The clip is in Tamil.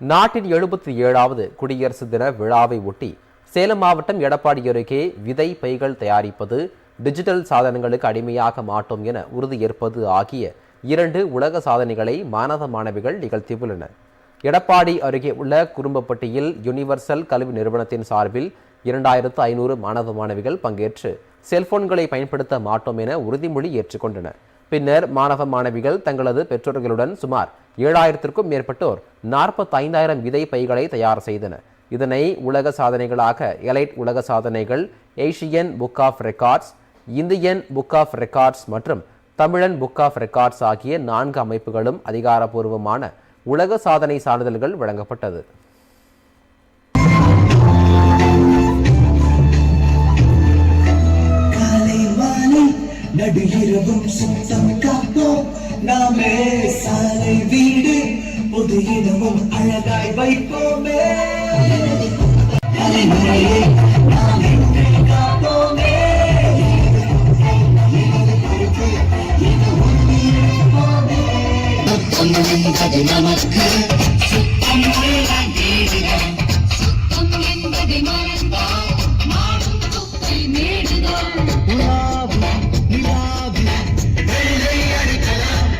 நாட்டின் 77வது குடியரசு தின விழாவை ஒட்டி சேலம் மாவட்டம் எடப்பாடி அருகே விதை பைகள் தயாரிப்பது, டிஜிட்டல் சாதனங்களுக்கு அடிமையாக மாட்டோம் என உறுதியேற்பது ஆகிய 2 உலக சாதனைகளை மாணவ மாணவிகள் நிகழ்த்தியுள்ளனர். எடப்பாடி அருகே உள்ள குறும்பப்பட்டியில் யுனிவர்சல் கல்வி நிறுவனத்தின் சார்பில் 2500 மாணவ மாணவிகள் பங்கேற்று செல்போன்களை பயன்படுத்த மாட்டோம் என உறுதிமொழி ஏற்றுக்கொண்டனர். பின்னர் மாணவ மாணவிகள் தங்களது பெற்றோர்களுடன் சுமார் 7000க்கும் மேற்பட்டோர் 45000 விதை பைகளை தயார் செய்தனர். இதனை உலக சாதனைகளாக எலைட் உலக சாதனைகள், Asian book of records, Indian book of records மற்றும் தமிழன் புக் ஆஃப் ரெக்கார்ட்ஸ் ஆகிய 4 அமைப்புகளும் அதிகாரப்பூர்வமான உலக சாதனை சான்றிதழ்கள் வழங்கப்பட்டது. நடுஇரவும் சுத்தம் காப்போம் நாமே, சாலை வீடு பொது இடமும் அழகாய் வைப்போமே, தலைமுறையை நாம் என்று காப்போமே, என்பது நமக்கு சுத்தம் என்பதை மறந்தால் நாடும் குப்பை மேடுதான். உலாவி நிலாவி வெள்ளை அடிக்கலாம்